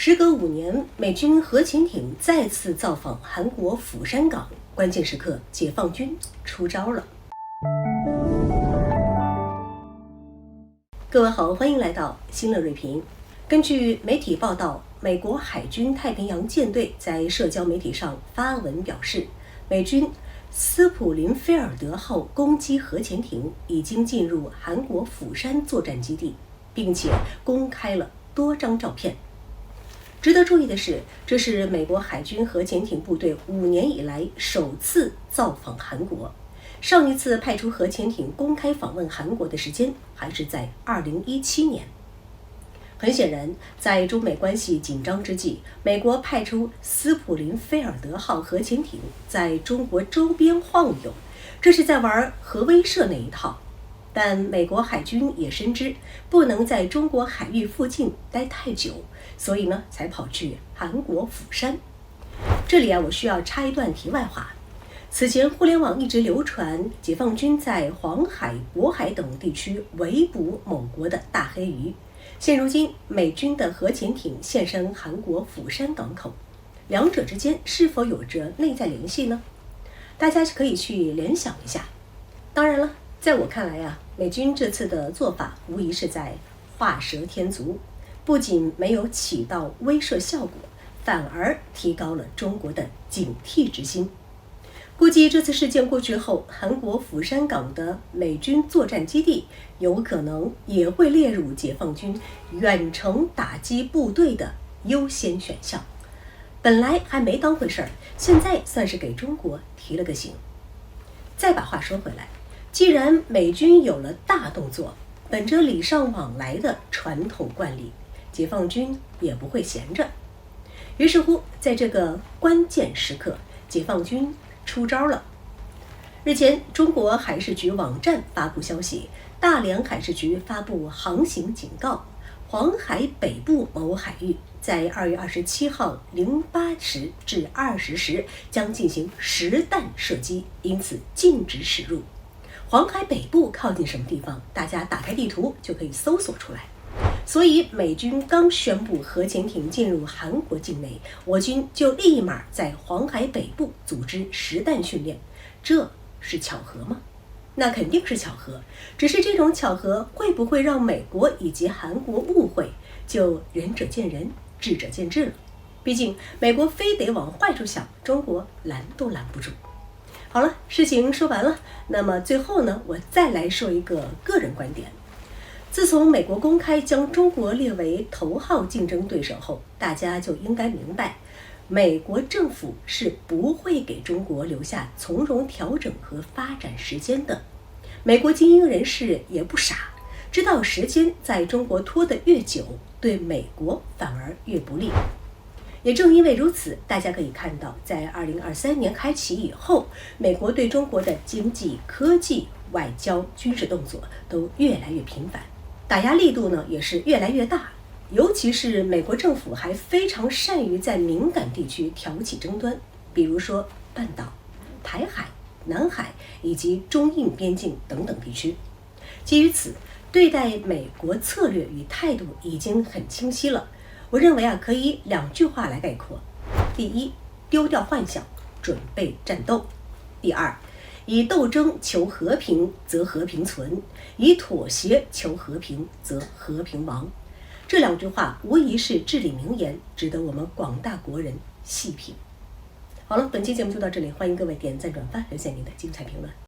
时隔5年，美军核潜艇再次造访韩国釜山港，关键时刻，解放军出招了。各位好，欢迎来到新乐锐评。根据媒体报道，美国海军太平洋舰队在社交媒体上发文表示，美军斯普林菲尔德号攻击核潜艇已经进入韩国釜山作战基地，并且公开了多张照片。值得注意的是，这是美国海军核潜艇部队5年以来首次造访韩国。上一次派出核潜艇公开访问韩国的时间还是在2017年。很显然，在中美关系紧张之际，美国派出斯普林菲尔德号核潜艇在中国周边晃悠，这是在玩核威慑那一套。但美国海军也深知不能在中国海域附近待太久，所以呢才跑去韩国釜山。这里我需要插一段题外话。此前互联网一直流传解放军在黄海、渤海等地区围捕某国的大黑鱼，现如今美军的核潜艇现身韩国釜山港口，两者之间是否有着内在联系呢？大家可以去联想一下。当然了，在我看来美军这次的做法无疑是在画蛇添足，不仅没有起到威慑效果，反而提高了中国的警惕之心。估计这次事件过去后，韩国釜山港的美军作战基地有可能也会列入解放军远程打击部队的优先选项。本来还没当回事儿，现在算是给中国提了个醒。再把话说回来，既然美军有了大动作，本着礼尚往来的传统惯例，解放军也不会闲着。于是乎，在这个关键时刻，解放军出招了。日前，中国海事局网站发布消息，大连海事局发布航行警告，黄海北部某海域在2月27号08时至20时将进行实弹射击，因此禁止驶入。黄海北部靠近什么地方？大家打开地图就可以搜索出来。所以美军刚宣布核潜艇进入韩国境内，我军就立马在黄海北部组织实弹训练，这是巧合吗？那肯定是巧合，只是这种巧合会不会让美国以及韩国误会，就仁者见仁，智者见智了。毕竟美国非得往坏处想，中国拦都拦不住。好了，事情说完了，那么最后呢，我再来说一个个人观点。自从美国公开将中国列为头号竞争对手后，大家就应该明白，美国政府是不会给中国留下从容调整和发展时间的。美国精英人士也不傻，知道时间在中国拖得越久，对美国反而越不利。也正因为如此，大家可以看到，在2023年开启以后，美国对中国的经济、科技、外交、军事动作都越来越频繁，打压力度呢也是越来越大。尤其是美国政府还非常善于在敏感地区挑起争端，比如说半岛、台海、南海以及中印边境等等地区。基于此，对待美国策略与态度已经很清晰了。我认为可以2句话来概括：第一，丢掉幻想，准备战斗；第二，以斗争求和平，则和平存；以妥协求和平，则和平亡。这2句话无疑是至理名言，值得我们广大国人细品。好了，本期节目就到这里，欢迎各位点赞转发，留下您的精彩评论。